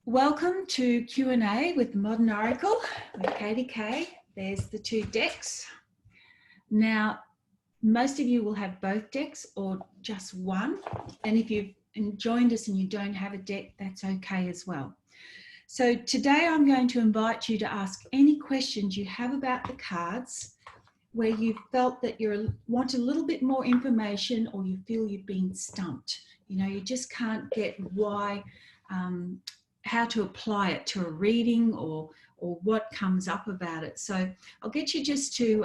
Welcome to Q&A with the Modern Oracle with Katy-K. There's the two decks. Now, most of you will have both decks or just one. And if you've joined us and you don't have a deck, that's okay as well. So today I'm going to invite you to ask any questions you have about the cards where you felt that you want a little bit more information or you feel you've been stumped. You know, you just can't get why, how to apply it to a reading or what comes up about it. So I'll get you just to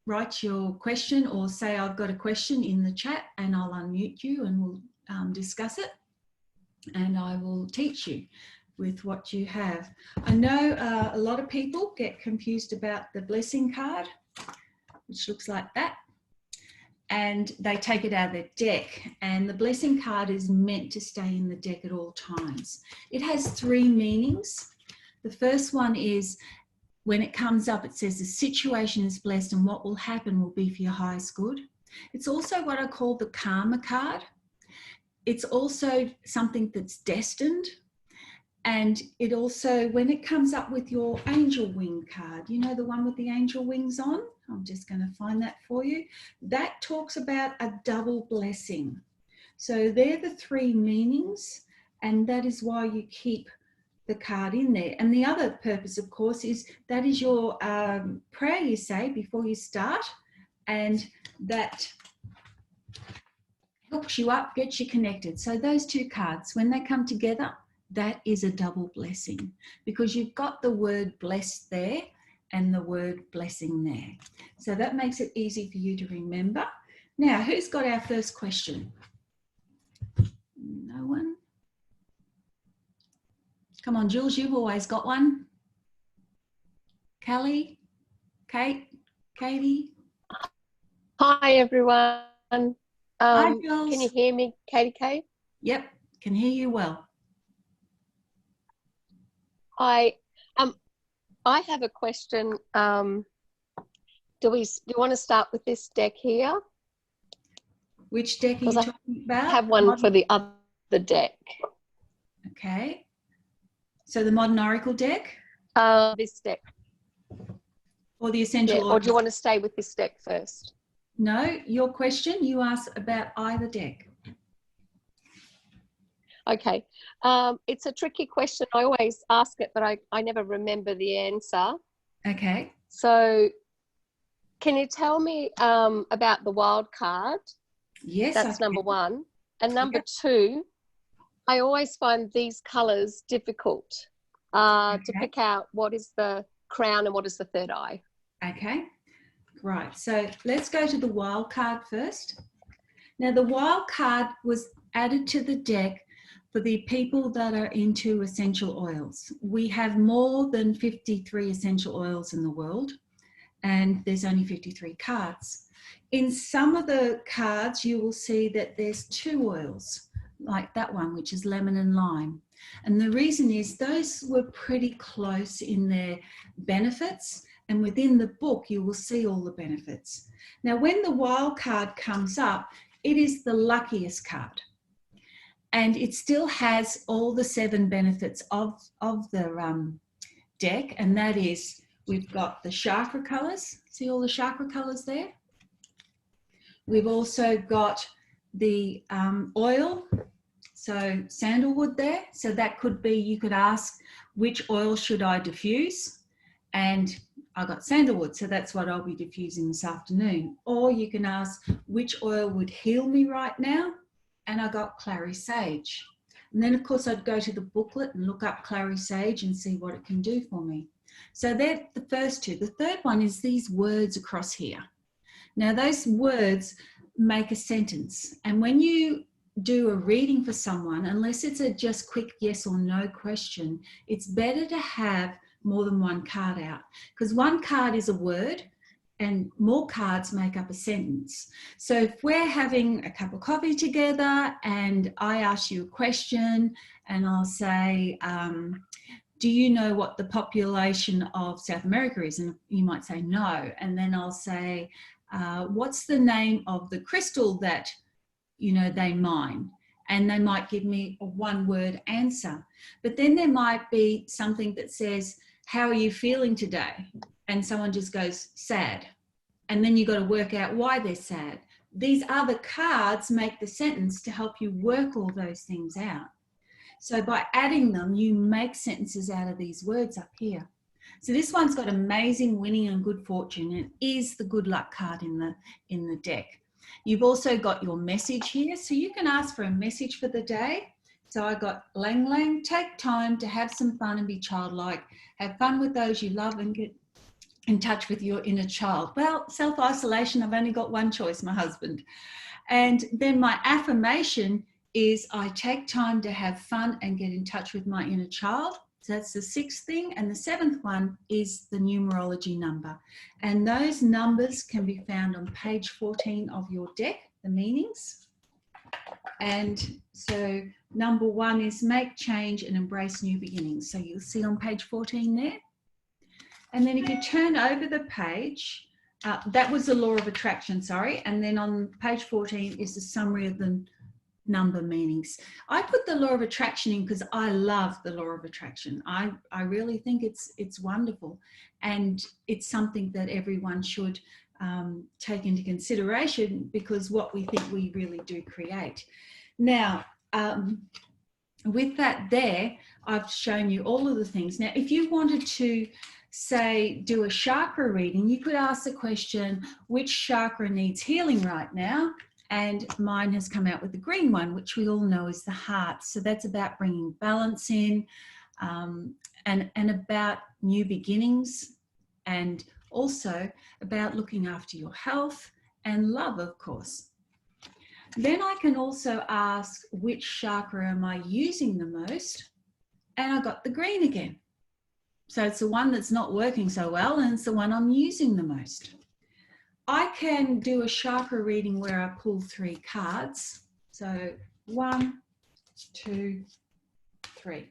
write your question or say I've got a question in the chat and I'll unmute you and we'll discuss it and I will teach you with what you have. I know a lot of people get confused about the blessing card, which looks like that, and they take it out of their deck, and the blessing card is meant to stay in the deck at all times. It has three meanings. The first one is when it comes up, it says the situation is blessed and what will happen will be for your highest good. It's also what I call the karma card. It's also something that's destined. And it also, when it comes up with your angel wing card, you know, the one with the angel wings on, I'm just going to find that for you. That talks about a double blessing. So they're the three meanings, and that is why you keep the card in there. And the other purpose, of course, is that is your prayer you say before you start, and that hooks you up, gets you connected. So those two cards, when they come together, that is a double blessing because you've got the word blessed there and the word blessing there. So that makes it easy for you to remember. Now, who's got our first question? No one? Come on, Jules, you've always got one. Kelly? Kate? Katie? Hi, everyone. Hi, Jules. Can you hear me, Katy-K? Yep, can hear you well. I have a question. Do you want to start with this deck here? Which deck are you talking about? I have one for the other deck. Okay. So the Modern Oracle deck? This deck. Or the Essential Oracle? Or do you want to stay with this deck first? No, your question, you ask about either deck. Okay. It's a tricky question. I always ask it, but I never remember the answer. Okay. So can you tell me about the wild card? Yes. That's number one. And number two, I always find these colours difficult to pick out what is the crown and what is the third eye. Okay. Right. So let's go to the wild card first. Now, the wild card was added to the deck for the people that are into essential oils. We have more than 53 essential oils in the world, and there's only 53 cards. In some of the cards, you will see that there's two oils, like that one, which is lemon and lime. And the reason is those were pretty close in their benefits, and within the book, you will see all the benefits. Now, when the wild card comes up, it is the luckiest card. And it still has all the 7 benefits of the deck, and that is we've got the chakra colours. See all the chakra colours there? We've also got the oil, so sandalwood there. So that could be, you could ask, which oil should I diffuse? And I got sandalwood, so that's what I'll be diffusing this afternoon. Or you can ask, which oil would heal me right now? And I got clary sage. And then, of course, I'd go to the booklet and look up clary sage and see what it can do for me. So they're the first two. The third one is these words across here. Now, those words make a sentence. And when you do a reading for someone, unless it's a just quick yes or no question, it's better to have more than one card out, because one card is a word and more cards make up a sentence. So if we're having a cup of coffee together and I ask you a question and I'll say, do you know what the population of South America is? And you might say no. And then I'll say, what's the name of the crystal that, you know, they mine? and they might give me a one-word answer. But then there might be something that says, how are you feeling today? And someone just goes, sad. And then you've got to work out why they're sad. These other cards make the sentence to help you work all those things out. So by adding them, you make sentences out of these words up here. So this one's got amazing winning and good fortune. It is the good luck card in the deck. You've also got your message here. So you can ask for a message for the day. So I got Lang Lang, take time to have some fun and be childlike. Have fun with those you love and get in touch with your inner child. Well, self-isolation, I've only got one choice, my husband. And then my affirmation is I take time to have fun and get in touch with my inner child. So that's the sixth thing. And the seventh one is the numerology number. And those numbers can be found on page 14 of your deck, the meanings. And so number one is make change and embrace new beginnings. So you'll see on page 14 there. And then if you turn over the page, that was the law of attraction, sorry. And then on page 14 is the summary of the number meanings. I put the law of attraction in because I love the law of attraction. I really think it's wonderful, and it's something that everyone should take into consideration, because what we think we really do create. Now, with that there, I've shown you all of the things. Now, if you wanted to say do a chakra reading, you could ask the question, which chakra needs healing right now? And mine has come out with the green one, which we all know is the heart. So that's about bringing balance in, and about new beginnings, and also about looking after your health and love, of course. Then I can also ask, which chakra am I using the most? And I got the green again. So it's the one that's not working so well, and it's the one I'm using the most. I can do a chakra reading where I pull 3 cards. So 1, 2, 3.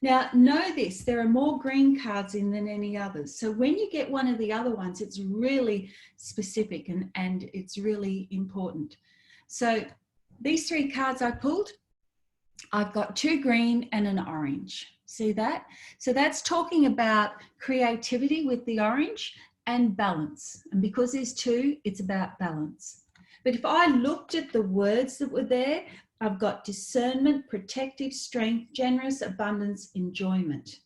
Now, know this, there are more green cards in than any others. So when you get one of the other ones, it's really specific and it's really important. So these 3 cards I pulled, I've got 2 green and an orange. See that? So that's talking about creativity with the orange and balance. And because there's 2, it's about balance. But if I looked at the words that were there, I've got discernment, protective, strength, generous, abundance, enjoyment.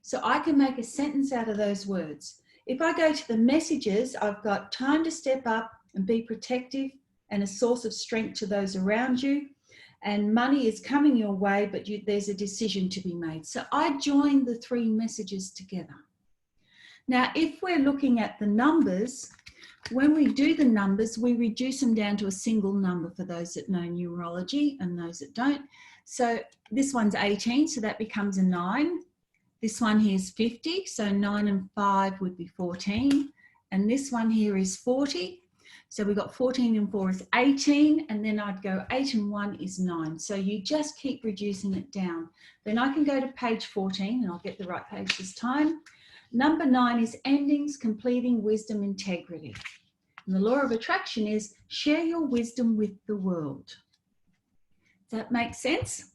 So I can make a sentence out of those words. If I go to the messages, I've got time to step up and be protective and a source of strength to those around you. And money is coming your way, but there's a decision to be made. So I joined the 3 messages together. Now, if we're looking at the numbers, when we do the numbers, we reduce them down to a single number for those that know numerology and those that don't. So this one's 18, so that becomes a 9. This one here is 50, so 9 and 5 would be 14. And this one here is 40. So we've got 14 and 4 is 18, and then I'd go 8 and 1 is 9. So you just keep reducing it down. Then I can go to page 14, and I'll get the right page this time. Number 9 is endings, completing, wisdom, integrity. And the law of attraction is share your wisdom with the world. Does that make sense?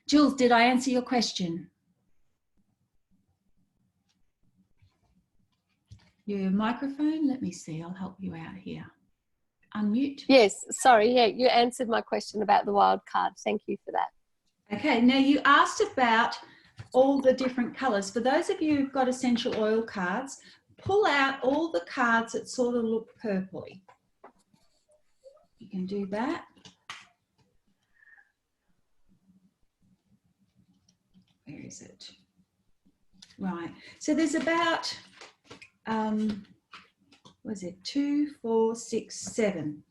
Jules, did I answer your question? Your microphone, let me see, I'll help you out here. Unmute. Yes, sorry, yeah, you answered my question about the wild card. Thank you for that. Okay, now you asked about all the different colours. For those of you who've got essential oil cards, pull out all the cards that sort of look purpley. You can do that. Where is it? Right, so there's about, was it 2, 4, 6, 7?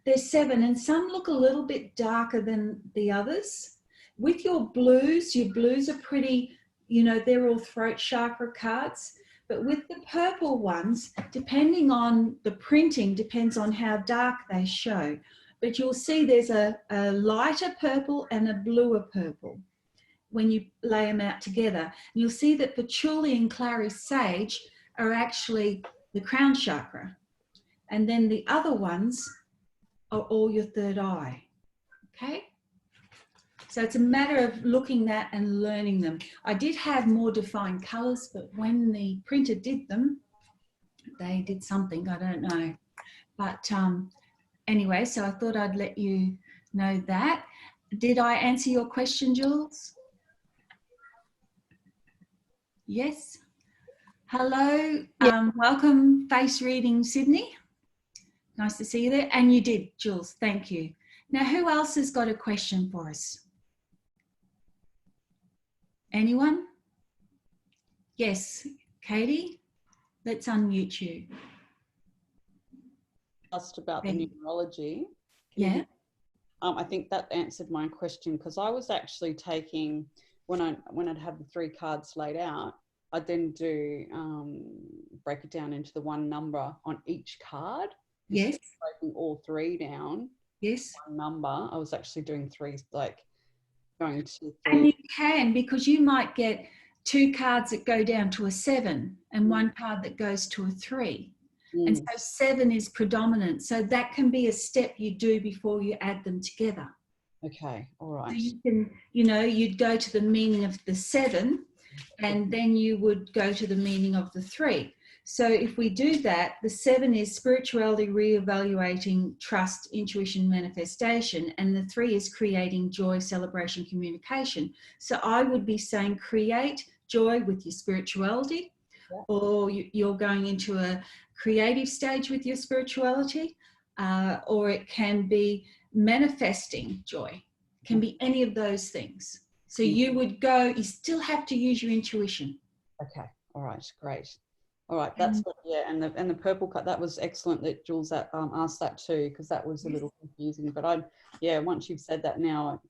There's 7, and some look a little bit darker than the others. With your blues are pretty, you know, they're all throat chakra cards. But with the purple ones, depending on the printing, depends on how dark they show. But you'll see there's a lighter purple and a bluer purple when you lay them out together. And you'll see that patchouli and clary sage are actually the crown chakra. And then the other ones are all your third eye, okay? So it's a matter of looking at and learning them. I did have more defined colours, but when the printer did them, they did something, I don't know. But anyway, so I thought I'd let you know that. Did I answer your question, Jules? Yes. Hello, welcome Face Reading Sydney. Nice to see you there. And you did, Jules, thank you. Now, who else has got a question for us? Anyone? Yes, Katie, let's unmute you. Asked about the numerology. Yeah. I think that answered my question, because I was actually taking, when I'd have the 3 cards laid out, I'd then do break it down into the one number on each card. Yes. Breaking all 3 down. Yes. One number. I was actually doing 3, like going to 3. And you can, because you might get 2 cards that go down to a 7 and 1 card that goes to a 3. And so 7 is predominant. So that can be a step you do before you add them together. Okay, all right. So you can, you know, you'd go to the meaning of the 7 and then you would go to the meaning of the 3. So if we do that, the 7 is spirituality, reevaluating, trust, intuition, manifestation, and the 3 is creating joy, celebration, communication. So I would be saying create joy with your spirituality, or you're going into a creative stage with your spirituality, or it can be manifesting joy. It can be any of those things. So you would go, you still have to use your intuition. Okay, all right, great. All right, that's what, yeah, and the purple cut, that was excellent that Jules asked that too, because that was a little confusing. But yeah, once you've said that now,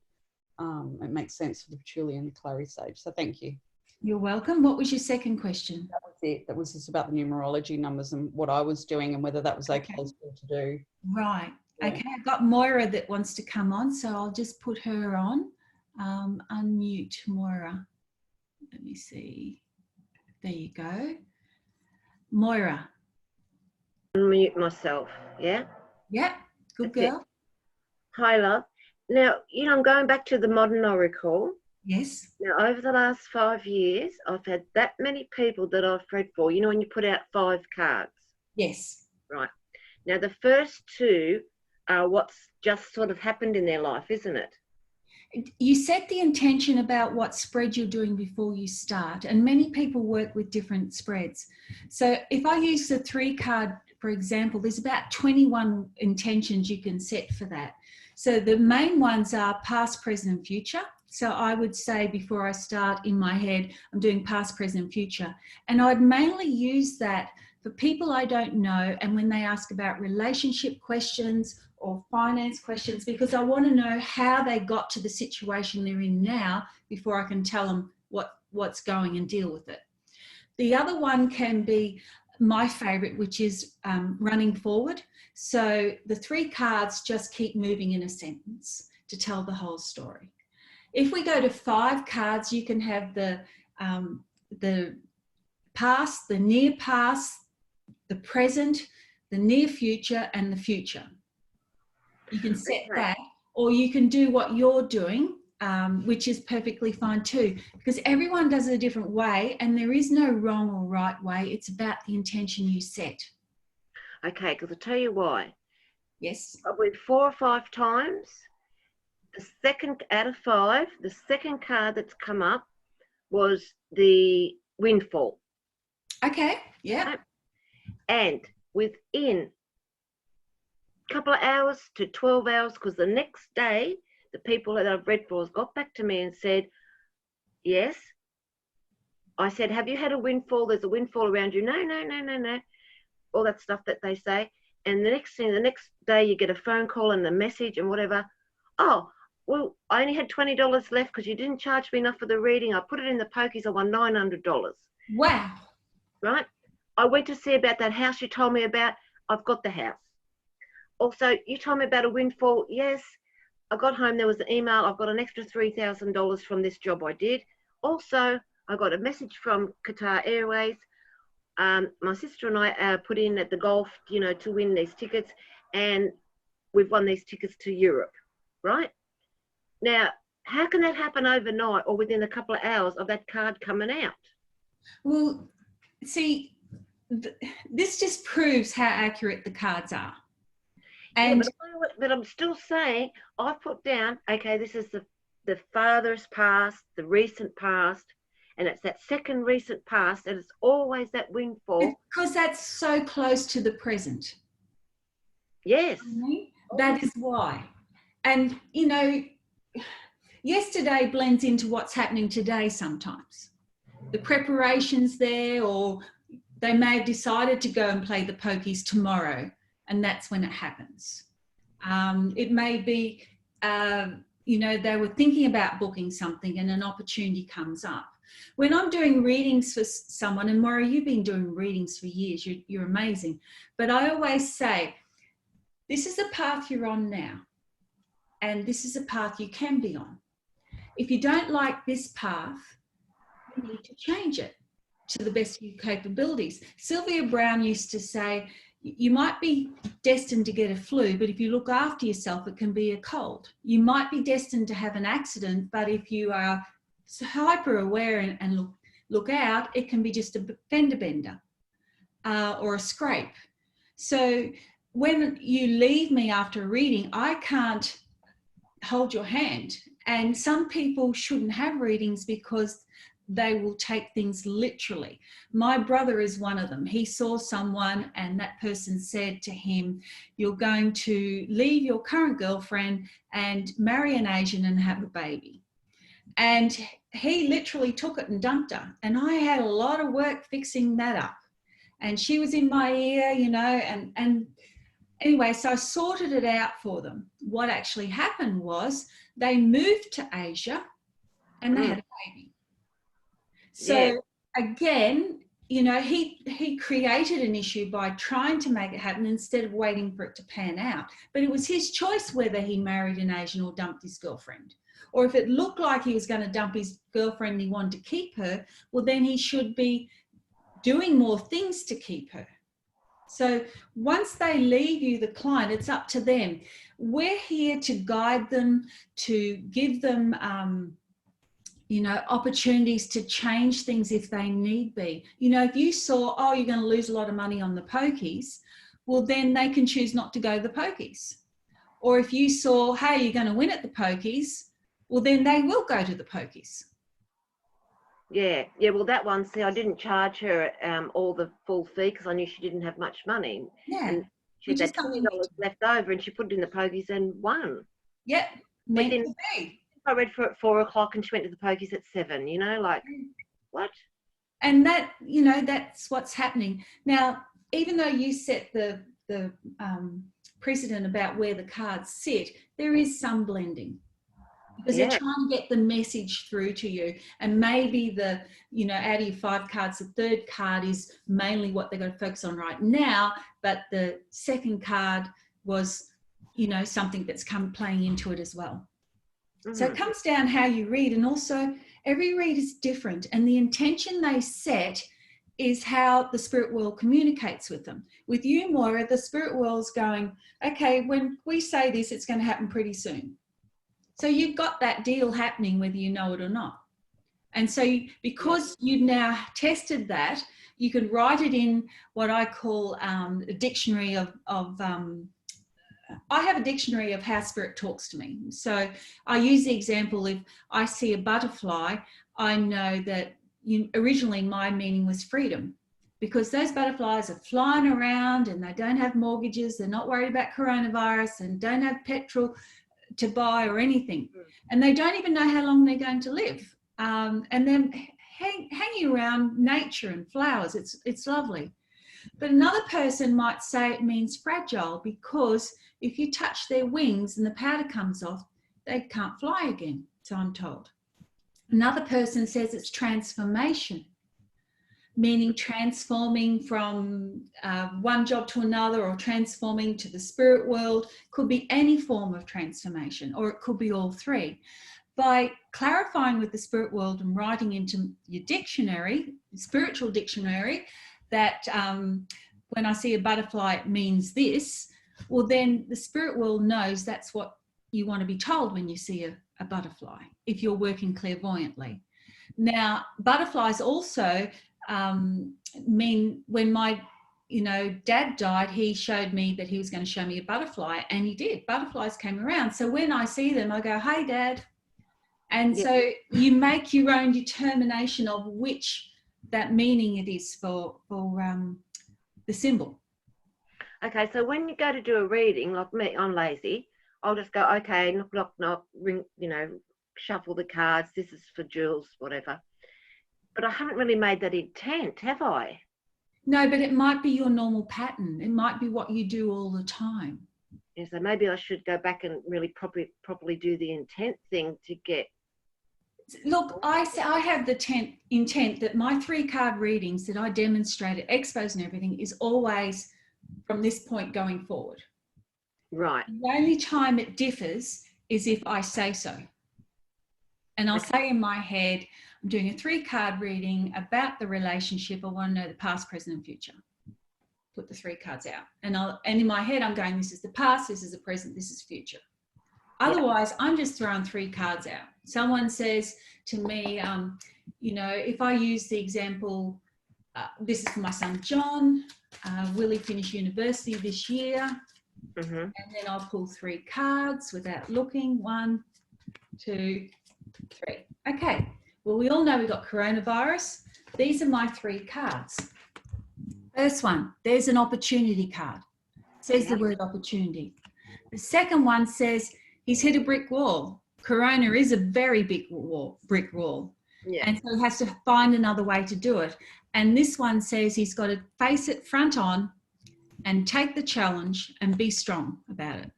it makes sense for the patchouli and the clary sage. So thank you. You're welcome. What was your second question? That was it. That was just about the numerology numbers and what I was doing and whether that was okay still to do. Right. Yeah. Okay, I've got Moira that wants to come on, so I'll just put her on. Unmute Moira. Let me see. There you go. Moira. Unmute myself, yeah? Yep, good That's girl. it. Hi, love. Now, you know, I'm going back to the Modern Oracle. Yes. Now, over the last 5 years, I've had that many people that I've read for. You know, when you put out 5 cards. Yes. Right. Now, the first 2 are what's just sort of happened in their life, isn't it? You set the intention about what spread you're doing before you start, and many people work with different spreads. So if I use the 3 card, for example, there's about 21 intentions you can set for that. So the main ones are past, present, and future. So I would say before I start in my head, I'm doing past, present, and future. And I'd mainly use that for people I don't know, and when they ask about relationship questions or finance questions, because I want to know how they got to the situation they're in now before I can tell them what's going and deal with it. The other one can be my favorite, which is running forward. So the 3 cards just keep moving in a sentence to tell the whole story. If we go to 5 cards, you can have the past, the near past, the present, the near future, and the future. You can set that, or you can do what you're doing, which is perfectly fine too, because everyone does it a different way and there is no wrong or right way. It's about the intention you set. Okay, because I'll tell you why. Yes. Probably 4 or 5 times, the second out of 5, the second card that's come up was the windfall. Okay, yeah. And within a couple of hours to 12 hours, because the next day, the people that I've read for got back to me and said, yes. I said, have you had a windfall? There's a windfall around you. No, no, no, no, no. All that stuff that they say. And the next day you get a phone call and a message and whatever. Oh, well, I only had $20 left because you didn't charge me enough for the reading. I put it in the pokies. I won $900. Wow. Right? I went to see about that house you told me about. I've got the house. Also, you told me about a windfall. Yes. I got home. There was an email. I've got an extra $3,000 from this job I did. Also, I got a message from Qatar Airways. My sister and I put in at the golf, you know, to win these tickets, and we've won these tickets to Europe, right? Now, how can that happen overnight or within a couple of hours of that card coming out? Well, see, this just proves how accurate the cards are. And yeah, but I'm still saying, I've put down, okay, this is the farthest past, the recent past, and it's that second recent past, and it's always that windfall. because that's so close to the present. Yes. That is why. And, you know, yesterday blends into what's happening today sometimes. The preparation's there, or they may have decided to go and play the pokies tomorrow, and that's when it happens. It may be, you know, they were thinking about booking something and an opportunity comes up. When I'm doing readings for someone, and Maura, you've been doing readings for years, you're amazing, but I always say, this is the path you're on now, and this is a path you can be on. If you don't like this path, you need to change it to the best of your capabilities. Sylvia Browne used to say, you might be destined to get a flu, but if you look after yourself, it can be a cold. You might be destined to have an accident, but if you are hyper aware and look out, it can be just a fender bender or a scrape. So when you leave me after a reading, I can't hold your hand. And some people shouldn't have readings because they will take things literally. My brother is one of them. He saw someone and that person said to him, you're going to leave your current girlfriend and marry an Asian and have a baby. And he literally took it and dumped her. And I had a lot of work fixing that up. And she was in my ear, you know, and anyway, so I sorted it out for them. What actually happened was they moved to Asia and they had a baby. So again, you know, he created an issue by trying to make it happen instead of waiting for it to pan out. But it was his choice whether he married an Asian or dumped his girlfriend. Or if it looked like he was going to dump his girlfriend and he wanted to keep her, well, then he should be doing more things to keep her. So once they leave you, the client, it's up to them. We're here to guide them, to give them, you know, opportunities to change things if they need be. You know, if you saw, oh, you're going to lose a lot of money on the pokies, well, then they can choose not to go to the pokies. Or if you saw, hey, you're going to win at the pokies, well, then they will go to the pokies. Yeah, well, that one, see, I didn't charge her all the full fee because I knew she didn't have much money. Yeah. And she had that $20 left over and she put it in the pokies and won. Yep, meant to be. I read for at 4 o'clock and she went to the pokies at 7, you know, like, what? And that, you know, that's what's happening. Now, even though you set the precedent about where the cards sit, there is some blending. Because they're trying to get the message through to you. And maybe the, you know, out of your 5 cards, the third card is mainly what they've got to focus on right now. But the second card was, you know, something that's playing into it as well. Mm-hmm. So it comes down how you read. And also every read is different. And the intention they set is how the spirit world communicates with them. With you, Moira, the spirit world's going, okay, when we say this, it's going to happen pretty soon. So you've got that deal happening whether you know it or not. And so because you've now tested that, you can write it in what I call a dictionary of I have a dictionary of how spirit talks to me. So I use the example, if I see a butterfly, I know that originally my meaning was freedom, because those butterflies are flying around and they don't have mortgages, they're not worried about coronavirus and don't have petrol to buy or anything, and they don't even know how long they're going to live, and then hanging around nature and flowers, it's lovely. But another person might say it means fragile, because if you touch their wings and the powder comes off, they can't fly again, so I'm told. Another person says it's transformation, meaning transforming from one job to another, or transforming to the spirit world. Could be any form of transformation, or it could be all three. By clarifying with the spirit world and writing into your dictionary, spiritual dictionary, that when I see a butterfly, it means this, well, then the spirit world knows that's what you want to be told when you see a butterfly if you're working clairvoyantly. Now, butterflies also mean, when my dad died, he showed me that he was going to show me a butterfly, and he did. Butterflies came around. So when I see them, I go, "Hey, Dad." And so you make your own determination of which that meaning it is for the symbol. Okay, so when you go to do a reading, like me, I'm lazy. I'll just go, okay, knock, knock, knock, ring, shuffle the cards. This is for Jules, whatever. But I haven't really made that intent, have I? No, but it might be your normal pattern. It might be what you do all the time. Yeah, so maybe I should go back and really properly do the intent thing to get. Look, I have the intent that my 3-card readings that I demonstrated, expos and everything, is always from this point going forward. Right. The only time it differs is if I say so. And I'll say in my head, I'm doing a 3-card reading about the relationship. I want to know the past, present, and future. Put the 3 cards out. And in my head, I'm going, this is the past, this is the present, this is future. Otherwise, I'm just throwing 3 cards out. Someone says to me, if I use the example, this is for my son, John, will he finish university this year? Mm-hmm. And then I'll pull 3 cards without looking. 1, 2, 3. Okay. Well, we all know we've got coronavirus. These are my 3 cards. First one, there's an opportunity card. Says the word opportunity. The second one says he's hit a brick wall. Corona is a very big brick wall. Yeah. And so he has to find another way to do it. And this one says he's got to face it front on and take the challenge and be strong about it.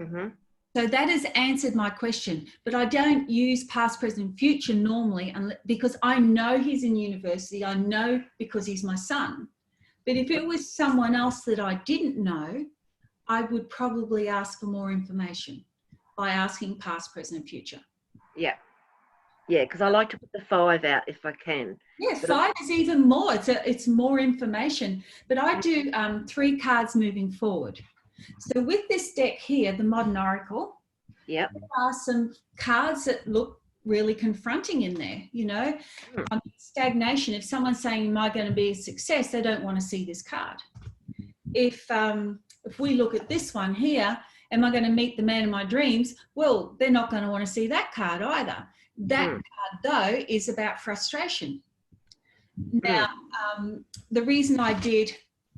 Mm-hmm. So that has answered my question, but I don't use past, present, future normally because I know he's in university. I know because he's my son. But if it was someone else that I didn't know, I would probably ask for more information by asking past, present, and future. Yeah. Yeah, because I like to put the 5 out if I can. Yeah, 5 is even more. It's more information. But I do 3 cards moving forward. So with this deck here, the Modern Oracle, there are some cards that look really confronting in there. Stagnation. If someone's saying, "Am I going to be a success?" they don't want to see this card. If we look at this one here, "Am I going to meet the man of my dreams?" well, they're not going to want to see that card either. That card, though, is about frustration. Now, the reason I did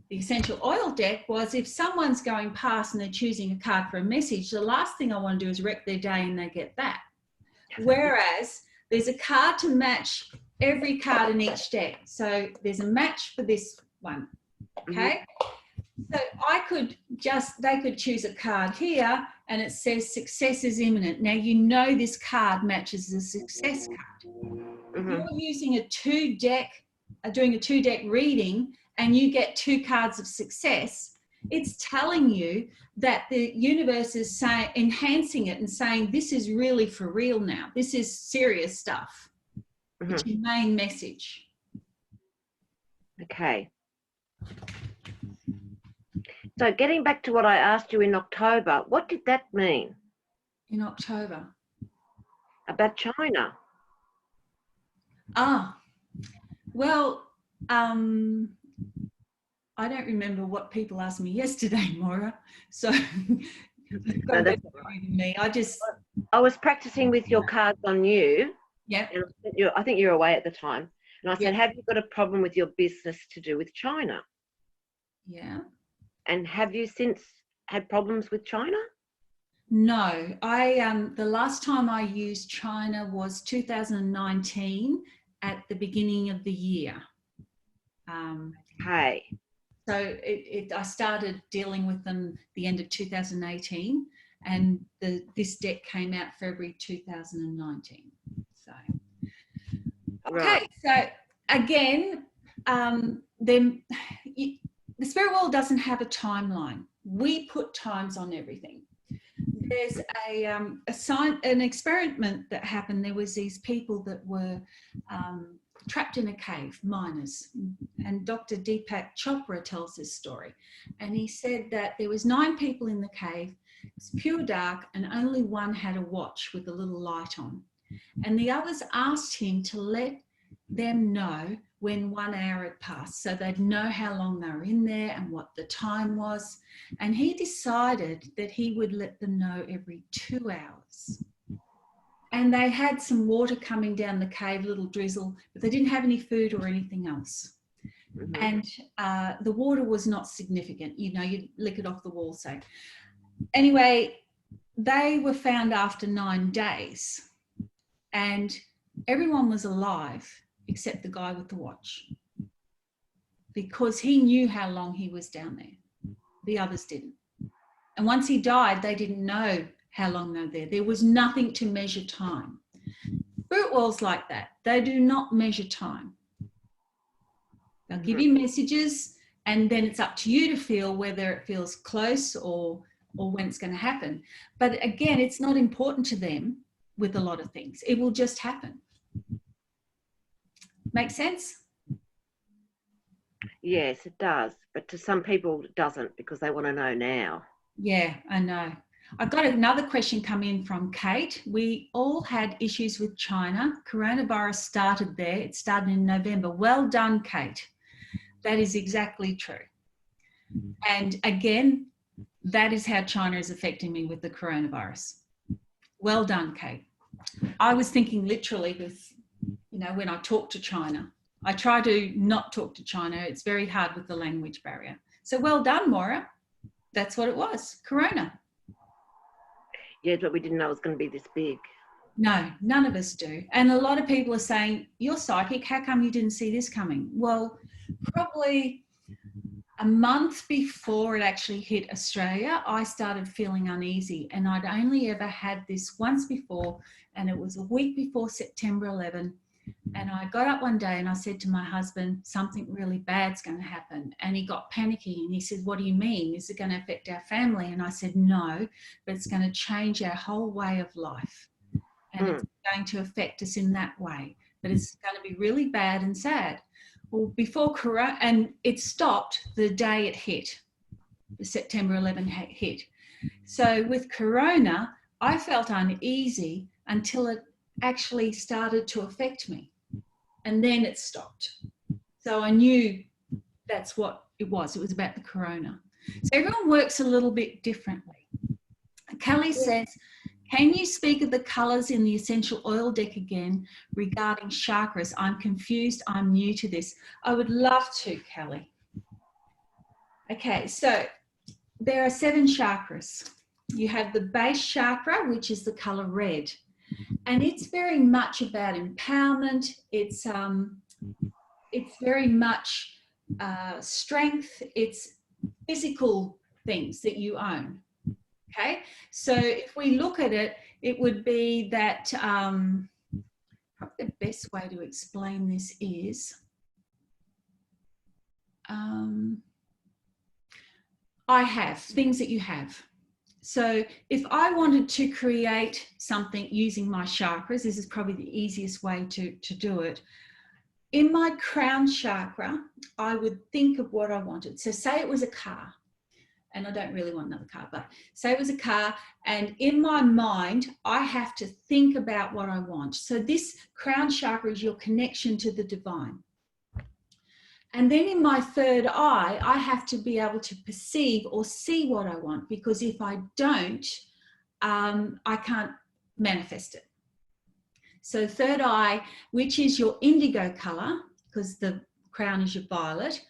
the essential oil deck was if someone's going past and they're choosing a card for a message, the last thing I want to do is wreck their day and they get that. Whereas there's a card to match every card in each deck. So there's a match for this one, okay? So they could choose a card here and it says success is imminent. Now, this card matches the success card. If you're using doing a 2-deck reading and you get 2 cards of success, it's telling you that the universe is enhancing it and saying, this is really for real now. This is serious stuff. It's your main message. Okay. So getting back to what I asked you in October, what did that mean? In October? About China. Well, I don't remember what people asked me yesterday, Maura. So No, that's all right. I was practicing with your cards on you. Yeah. And I think you were away at the time. And I said, have you got a problem with your business to do with China? Yeah. And have you since had problems with China? No, the last time I used China was 2019 at the beginning of the year. Okay. So I started dealing with them the end of 2018, and this deck came out February 2019. So, okay. So again, the spirit world doesn't have a timeline. We put times on everything. There's an experiment that happened. There was these people that were trapped in a cave, miners, and Dr. Deepak Chopra tells this story. And he said that there was 9 people in the cave. It's pure dark, and only one had a watch with a little light on. And the others asked him to let them know when 1 hour had passed, so they'd know how long they were in there and what the time was. And he decided that he would let them know every 2 hours. And they had some water coming down the cave, a little drizzle, but they didn't have any food or anything else. And the water was not significant. You know, you'd lick it off the wall, say. Anyway, they were found after 9 days, and everyone was alive except the guy with the watch, because he knew how long he was down there. The others didn't. And once he died, they didn't know how long they were there. There was nothing to measure time. Spirit world's like that. They do not measure time. They'll give you messages, and then it's up to you to feel whether it feels close or when it's going to happen. But again, it's not important to them with a lot of things. It will just happen. Make sense? Yes, it does. But to some people, it doesn't, because they want to know now. Yeah, I know. I've got another question come in from Kate. We all had issues with China. Coronavirus started there. It started in November. Well done, Kate. That is exactly true. And again, that is how China is affecting me with the coronavirus. Well done, Kate. I was thinking literally with, you know, when I talk to China. I try to not talk to China. It's very hard with the language barrier. So well done, Maura. That's what it was, corona. Yeah, but we didn't know it was going to be this big. No, none of us do. And a lot of people are saying, you're psychic, how come you didn't see this coming? Well, probably a month before it actually hit Australia, I started feeling uneasy, and I'd only ever had this once before, and it was a week before September 11. And I got up one day and I said to my husband, something really bad's going to happen. And he got panicky and he said, what do you mean? Is it going to affect our family? And I said, no, but it's going to change our whole way of life. And it's going to affect us in that way. But it's going to be really bad and sad. Well, before Corona, and it stopped the day it hit, the September 11 hit. So with Corona, I felt uneasy until it actually started to affect me. And then it stopped. So I knew that's what it was. It was about the Corona. So everyone works a little bit differently. Kelly says, can you speak of the colours in the essential oil deck again regarding chakras? I'm confused. I'm new to this. I would love to, Kelly. Okay, so there are 7 chakras. You have the base chakra, which is the colour red. And it's very much about empowerment. It's very much strength. It's physical things that you own. Okay, so if we look at it, it would be that probably the best way to explain this is I have things that you have. So if I wanted to create something using my chakras, this is probably the easiest way to do it. In my crown chakra, I would think of what I wanted. So say it was a car, and I don't really want another car, but say it was a car, and in my mind, I have to think about what I want. So this crown chakra is your connection to the divine. And then in my third eye, I have to be able to perceive or see what I want, because if I don't, I can't manifest it. So third eye, which is your indigo color, because the crown is your violet,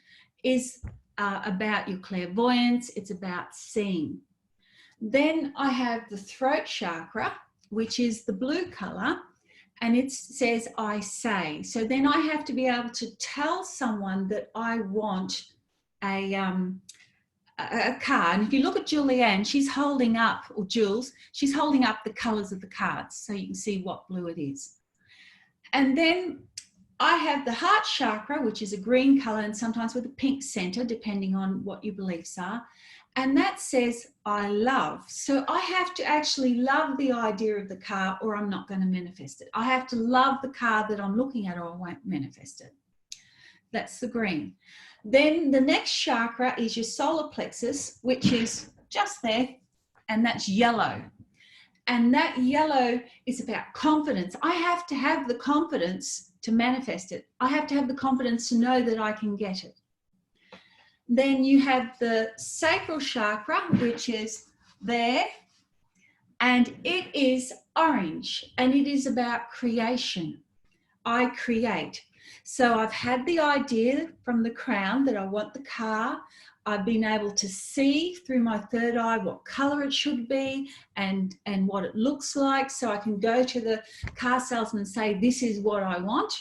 is about your clairvoyance. It's about seeing. Then I have the throat chakra, which is the blue color, and it says I say. So then I have to be able to tell someone that I want a card. And if you look at Julianne, she's holding up, or Jules, she's holding up the colors of the cards so you can see what blue it is. And then I have the heart chakra, which is a green color and sometimes with a pink center, depending on what your beliefs are. And that says, I love. So I have to actually love the idea of the car, or I'm not going to manifest it. I have to love the car that I'm looking at, or I won't manifest it. That's the green. Then the next chakra is your solar plexus, which is just there. and that's yellow. And that yellow is about confidence. I have to have the confidence to manifest it. I have to have the confidence to know that I can get it. Then you have the sacral chakra, which is there, and it is orange, and it is about creation. I create. So I've had the idea from the crown that I want the car. I've been able to see through my third eye what color it should be and what it looks like. So I can go to the car salesman and say, this is what I want.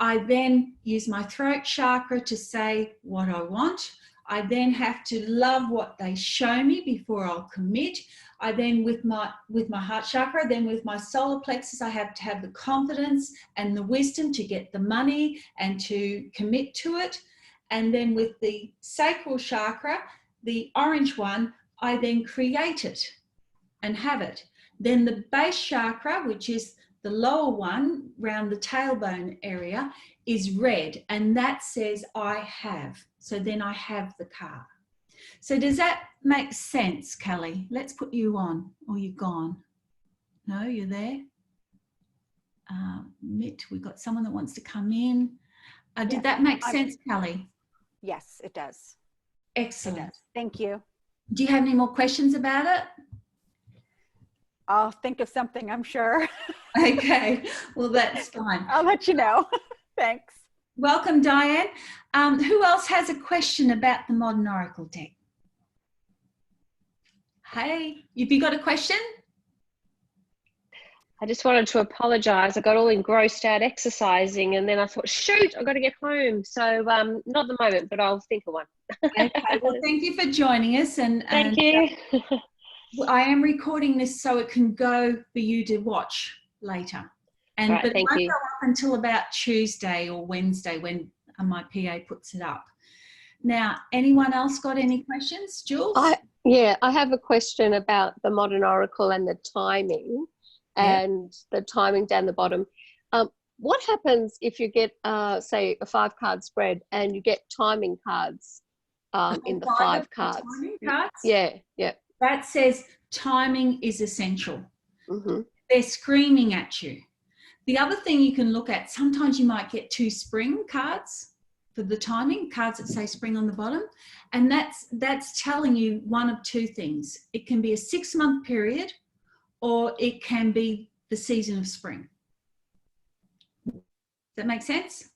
I then use my throat chakra to say what I want. I then have to love what they show me before I'll commit. I then, with my heart chakra, then with my solar plexus, I have to have the confidence and the wisdom to get the money and to commit to it. And then with the sacral chakra, the orange one, I then create it and have it. Then the base chakra, which is the lower one around the tailbone area, is red, and that says I have. So then I have the car. So does that make sense, Kelly? Let's put you on, or you've gone. No, you're there. Mitt, we've got someone that wants to come in. Did that make sense, Kelly? Yes, it does. Excellent. It does. Thank you. Do you have any more questions about it? I'll think of something, I'm sure. Okay, well, that's fine. I'll let you know. Thanks. Welcome, Diane. Who else has a question about the Modern Oracle deck? Hey, have you got a question? I just wanted to apologise. I got all engrossed out exercising, and then I thought, shoot, I've got to get home. So not at the moment, but I'll think of one. Okay, well, thank you for joining us. Thank you. I am recording this so it can go for you to watch later. And Right, but it thank won't you. go up until about Tuesday or Wednesday when my PA puts it up. Now, anyone else got any questions? Jules? Yeah, I have a question about the Modern Oracle and the timing, and the timing down the bottom. What happens if you get, say, a 5-card spread and you get timing cards in the 5 cards? Timing cards? Yeah, yeah. That says timing is essential. Mm-hmm. They're screaming at you. The other thing you can look at, sometimes you might get 2 spring cards for the timing, cards that say spring on the bottom. And that's telling you one of 2 things. It can be a 6-month period, or it can be the season of spring. Does that make sense?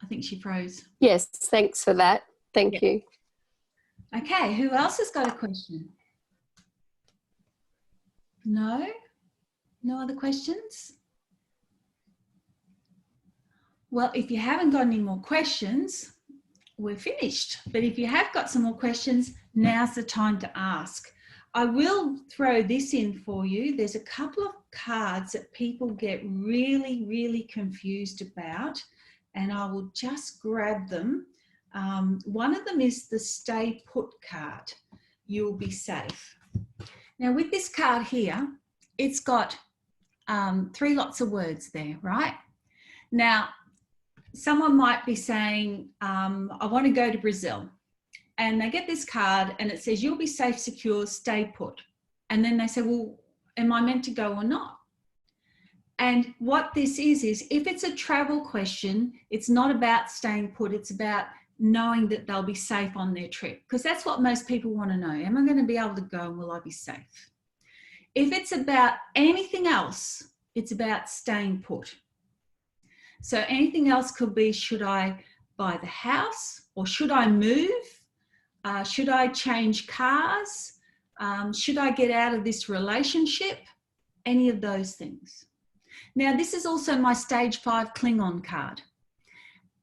I think she froze. Yes, thanks for that. Thank you. Okay, who else has got a question? No? No other questions? Well, if you haven't got any more questions, we're finished. But if you have got some more questions, now's the time to ask. I will throw this in for you. There's a couple of cards that people get really, really confused about, and I will just grab them. One of them is the Stay Put card. You'll be safe. Now, with this card here, it's got 3 lots of words there, right? Now, someone might be saying, I want to go to Brazil. And they get this card and it says, you'll be safe, secure, stay put. And then they say, well, am I meant to go or not? And what this is if it's a travel question, it's not about staying put. It's about knowing that they'll be safe on their trip. Because that's what most people want to know. Am I going to be able to go and will I be safe? If it's about anything else, it's about staying put. So anything else could be, should I buy the house, or should I move? Should I change cars? Should I get out of this relationship? Any of those things. Now, this is also my stage 5 Klingon card.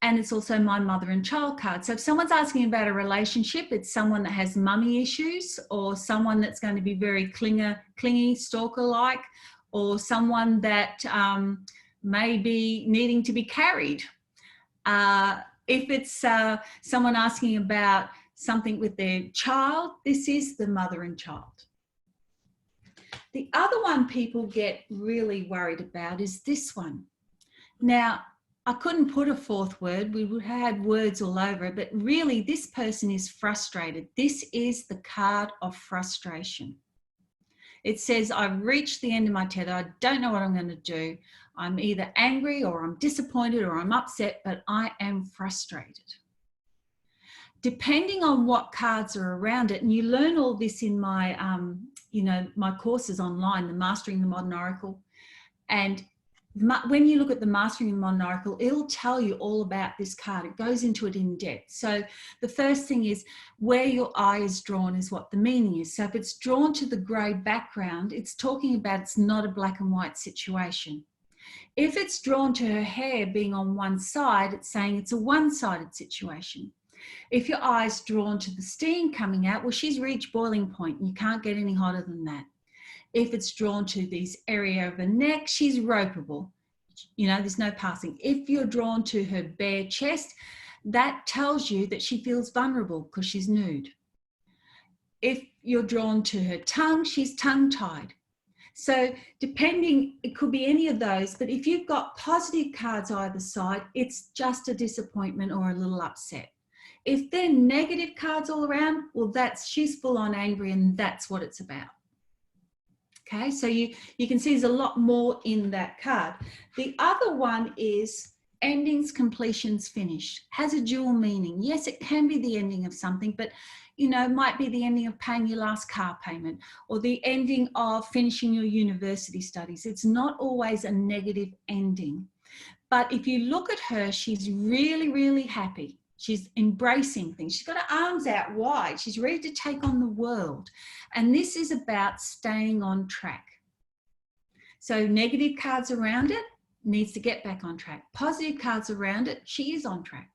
And it's also my mother and child card. So if someone's asking about a relationship, it's someone that has mummy issues, or someone that's going to be very clingy, stalker-like, or someone that may be needing to be carried. If it's someone asking about something with their child, this is the mother and child. The other one people get really worried about is this one. Now, I couldn't put a fourth word. We would have had words all over it, but really this person is frustrated. This is the card of frustration. It says, I've reached the end of my tether. I don't know what I'm going to do. I'm either angry or I'm disappointed or I'm upset, but I am frustrated. Depending on what cards are around it, and you learn all this in my, my courses online, the Mastering the Modern Oracle. And when you look at the Mastering the Modern Oracle, it'll tell you all about this card. It goes into it in depth. So the first thing is where your eye is drawn is what the meaning is. So if it's drawn to the grey background, it's talking about it's not a black and white situation. If it's drawn to her hair being on one side, it's saying it's a one-sided situation. If your eye's drawn to the steam coming out, well, she's reached boiling point. You can't get any hotter than that. If it's drawn to this area of the neck, she's ropeable. There's no passing. If you're drawn to her bare chest, that tells you that she feels vulnerable because she's nude. If you're drawn to her tongue, she's tongue-tied. So depending, it could be any of those, but if you've got positive cards either side, it's just a disappointment or a little upset. If they're negative cards all around, well, she's full on angry and that's what it's about. Okay, so you can see there's a lot more in that card. The other one is endings, completions, finished. Has a dual meaning. Yes, it can be the ending of something, but it might be the ending of paying your last car payment or the ending of finishing your university studies. It's not always a negative ending. But if you look at her, she's really, really happy. She's embracing things. She's got her arms out wide. She's ready to take on the world. And this is about staying on track. So negative cards around it, needs to get back on track. Positive cards around it, she is on track.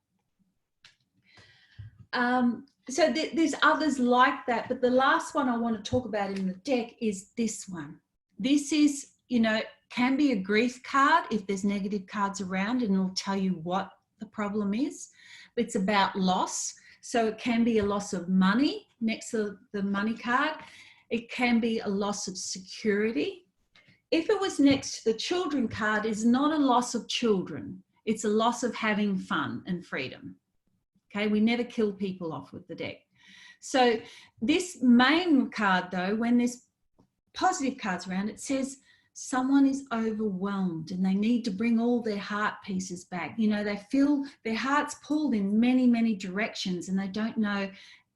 So there's others like that, but the last one I want to talk about in the deck is this one. This is, can be a grief card if there's negative cards around, and it'll tell you what the problem is. It's about loss. So it can be a loss of money next to the money card. It can be a loss of security. If it was next to the children card, it's not a loss of children. It's a loss of having fun and freedom. Okay, we never kill people off with the deck. So this main card though, when there's positive cards around, it says someone is overwhelmed and they need to bring all their heart pieces back. They feel their heart's pulled in many, many directions and they don't know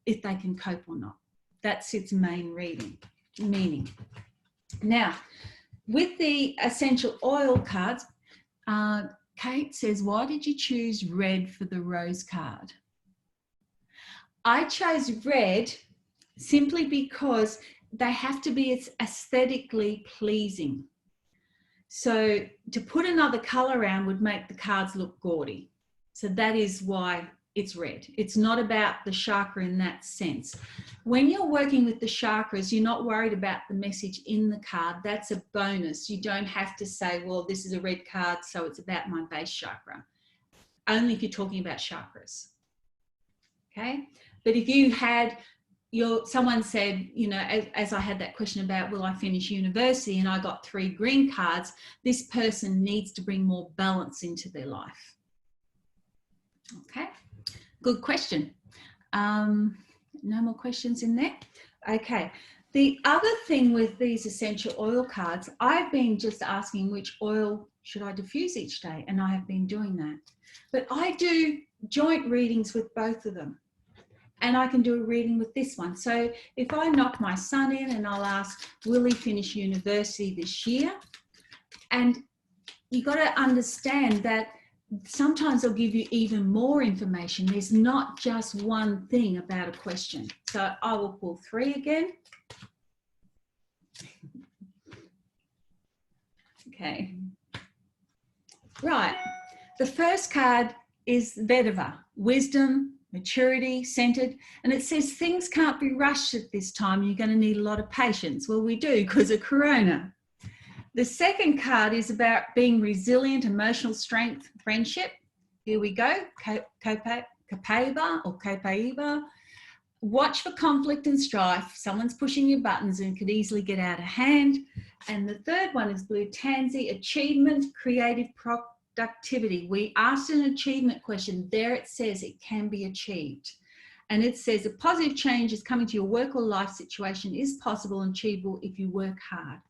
if they can cope or not. That's its main meaning. Now, with the essential oil cards, Kate says, why did you choose red for the rose card? I chose red simply because they have to be aesthetically pleasing. So to put another color around would make the cards look gaudy. So that is why it's red. It's not about the chakra in that sense. When you're working with the chakras, you're not worried about the message in the card. That's a bonus. You don't have to say, well, this is a red card, so it's about my base chakra. Only if you're talking about chakras. Okay? But if you had someone said, as I had that question about, will I finish university, and I got 3 green cards, this person needs to bring more balance into their life. Okay, good question. No more questions in there? Okay, the other thing with these essential oil cards, I've been just asking which oil should I diffuse each day, and I have been doing that. But I do joint readings with both of them. And I can do a reading with this one. So if I knock my son in and I'll ask, will he finish university this year? And you've got to understand that sometimes they'll give you even more information. There's not just one thing about a question. So I will pull 3 again. Okay. Right. The first card is Vedava, wisdom, maturity, centered, and it says things can't be rushed at this time. You're going to need a lot of patience. Well, we do because of Corona. The second card is about being resilient, emotional strength, friendship. Here we go. Kapaiva or Kapaiva. Watch for conflict and strife. Someone's pushing your buttons and could easily get out of hand. And the third one is Blue Tansy, achievement, creative productivity. We asked an achievement question. There it says it can be achieved. And it says a positive change is coming to your work or life situation is possible and achievable if you work hard.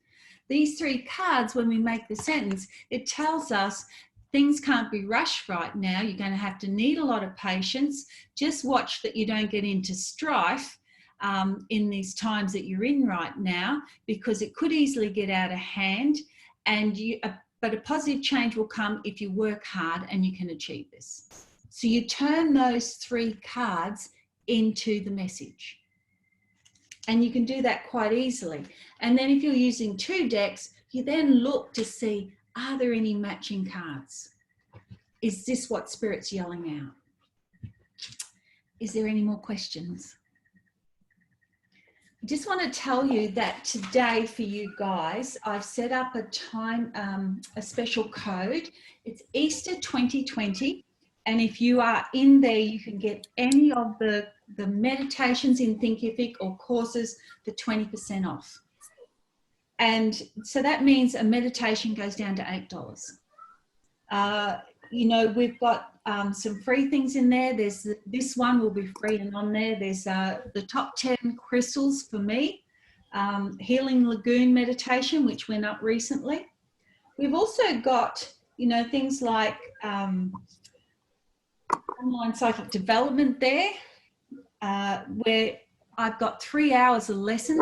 These three cards, when we make the sentence, it tells us things can't be rushed right now. You're going to have to need a lot of patience. Just watch that you don't get into strife in these times that you're in right now, because it could easily get out of hand. And but a positive change will come if you work hard, and you can achieve this. So you turn those three cards into the message. And you can do that quite easily. And then if you're using two decks, you then look to see, are there any matching cards? Is this what Spirit's yelling out? Is there any more questions? I just want to tell you that today for you guys, I've set up a special code. It's Easter 2020. And if you are in there, you can get any of the meditations in Thinkific or courses for 20% off. And so that means a meditation goes down to $8. You know, we've got some free things in there. There's this one will be free, and on there, there's the top 10 crystals for me, Healing Lagoon meditation, which went up recently. We've also got, you know, things like online psychic development there, where I've got 3 hours of lessons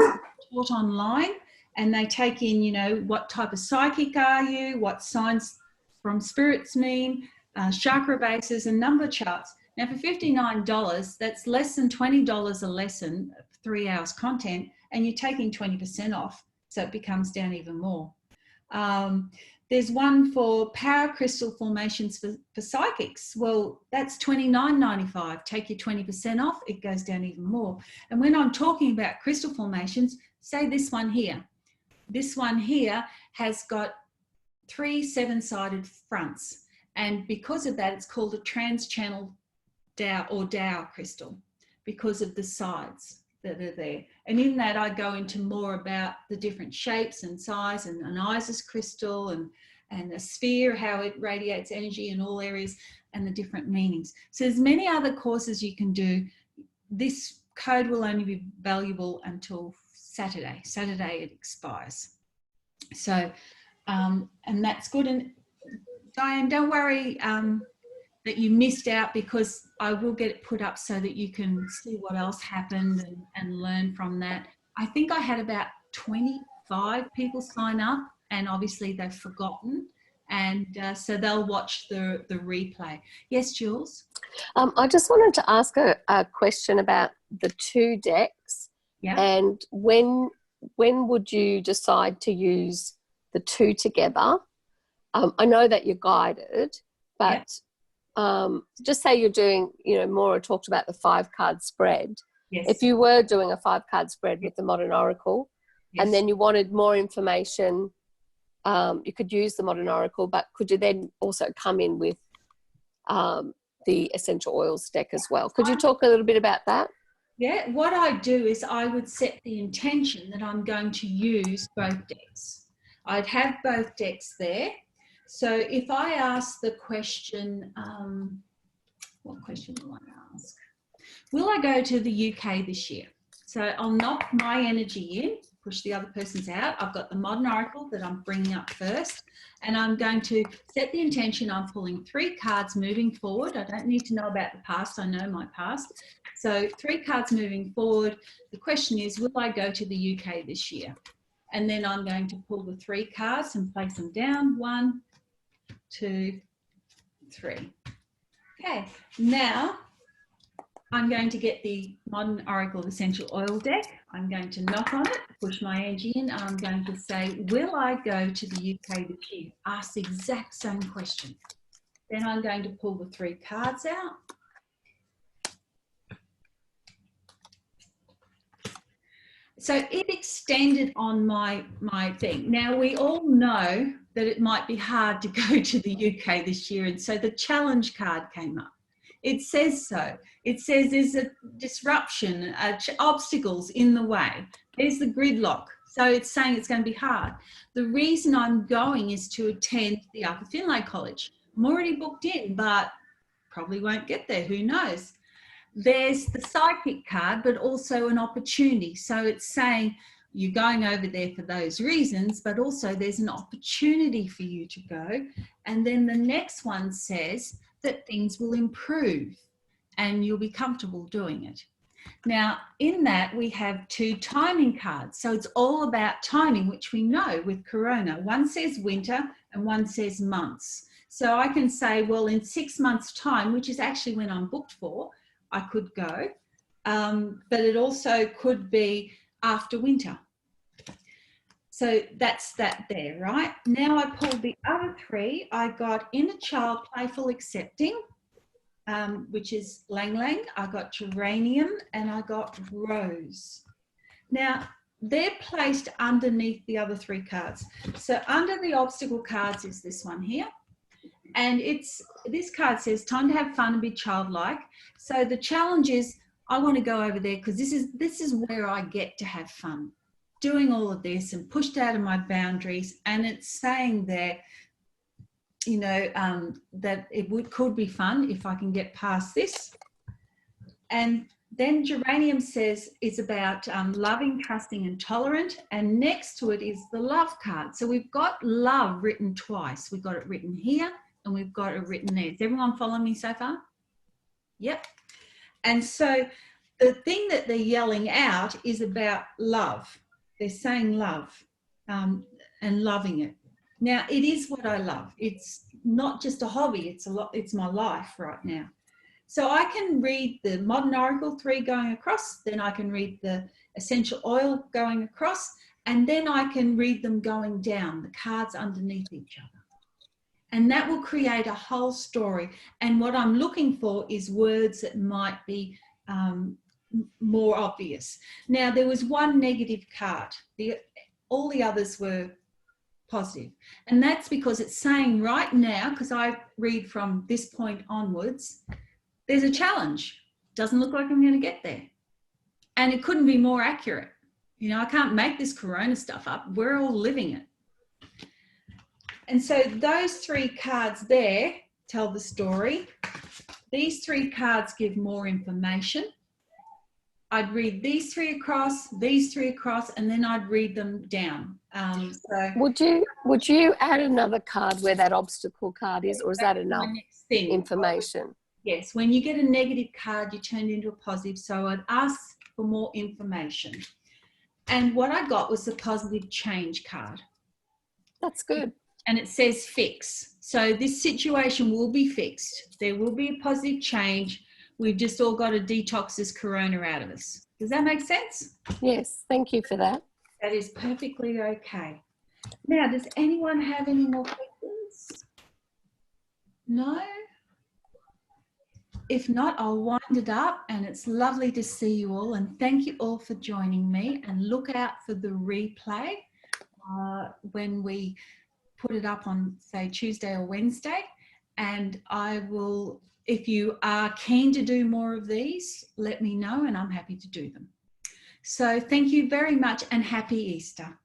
taught online, and they take in, you know, what type of psychic are you, what signs from spirits mean, chakra bases, and number charts. Now for $59, that's less than $20 a lesson, 3 hours content, and you're taking 20% off, so it becomes down even more. There's one for power crystal formations for psychics. Well, that's $29.95. Take your 20% off, it goes down even more. And when I'm talking about crystal formations, say this one here. This one here has got 3 7-sided fronts. And because of that, it's called a trans-channel Tao or Tao crystal, because of the sides that are there. And in that, I go into more about the different shapes and size, and an Isis crystal and a sphere, how it radiates energy in all areas, and the different meanings. So there's many other courses you can do. This code will only be valuable until Saturday. Saturday it expires. So, and that's good. And Diane, don't worry that you missed out, because I will get it put up so that you can see what else happened and learn from that. I think I had about 25 people sign up, and obviously they've forgotten, and so they'll watch the replay. Yes, Jules? I just wanted to ask a question about the 2 decks. Yeah. And when would you decide to use the 2 together? I know that you're guided, but just say you're doing, you know, Maura talked about the 5-card spread. Yes. If you were doing a 5-card spread with the Modern Oracle, Yes. and then you wanted more information, you could use the Modern Oracle, but could you then also come in with the essential oils deck as well? Could you talk a little bit about that? Yeah, what I do is I would set the intention that I'm going to use both decks. I'd have both decks there. So if I ask the question, what question will I ask? Will I go to the UK this year? So I'll knock my energy in, push the other person's out. I've got the Modern Oracle that I'm bringing up first, and I'm going to set the intention. I'm pulling 3 cards moving forward. I don't need to know about the past. I know my past. So 3 cards moving forward. The question is, will I go to the UK this year? And then I'm going to pull the 3 cards and place them down. 1, 2, 3. Okay, now I'm going to get the Modern Oracle Essential Oil deck. I'm going to knock on it, push my energy in, and I'm going to say, will I go to the UK this year? Ask the exact same question. Then I'm going to pull the 3 cards out. So it extended on my thing. Now, we all know that it might be hard to go to the UK this year, and so the challenge card came up. It says so. It says there's a disruption, obstacles in the way. There's the gridlock. So it's saying it's going to be hard. The reason I'm going is to attend the Arthur Finlay College. I'm already booked in, but probably won't get there. Who knows? There's the psychic card, but also an opportunity. So it's saying you're going over there for those reasons, but also there's an opportunity for you to go. And then the next one says that things will improve and you'll be comfortable doing it. Now, in that, we have 2 timing cards. So it's all about timing, which we know with Corona. One says winter and one says months. So I can say, well, in 6 months' time, which is actually when I'm booked for, I could go. But it also could be after winter. So that's that there, right? Now I pulled the other 3. I got inner child, playful, accepting, which is Lang Lang. I got geranium and I got rose. Now they're placed underneath the other 3 cards. So under the obstacle cards is this one here. And this card says time to have fun and be childlike. So the challenge is I want to go over there because this is where I get to have fun, doing all of this and pushed out of my boundaries. And it's saying there, you know, that it could be fun if I can get past this. And then geranium says it's about loving, trusting and tolerant. And next to it is the love card. So we've got love written twice. We've got it written here and we've got it written there. Is everyone following me so far? Yep. And so the thing that they're yelling out is about love. They're saying love and loving it. Now, it is what I love. It's not just a hobby. It's my life right now. So I can read the Modern Oracle 3 going across, then I can read the essential oil going across, and then I can read them going down, the cards underneath each other. And that will create a whole story. And what I'm looking for is words that might be more obvious. Now, there was one negative card. All the others were positive. And that's because it's saying right now, because I read from this point onwards, there's a challenge. Doesn't look like I'm going to get there. And it couldn't be more accurate. You know, I can't make this Corona stuff up. We're all living it. And so those 3 cards there tell the story. These 3 cards give more information. I'd read these 3 across, and then I'd read them down. So would you add another card where that obstacle card is, or is that enough information? Yes, when you get a negative card, you turn it into a positive. So I'd ask for more information. And what I got was the positive change card. That's good. And it says fix. So this situation will be fixed. There will be a positive change. We've just all got to detox this Corona out of us. Does that make sense? Yes, thank you for that. That is perfectly okay. Now, does anyone have any more questions? No? If not, I'll wind it up, and it's lovely to see you all, and thank you all for joining me, and look out for the replay when we put it up on, say, Tuesday or Wednesday. And I will, if you are keen to do more of these, let me know and I'm happy to do them. So thank you very much and happy Easter.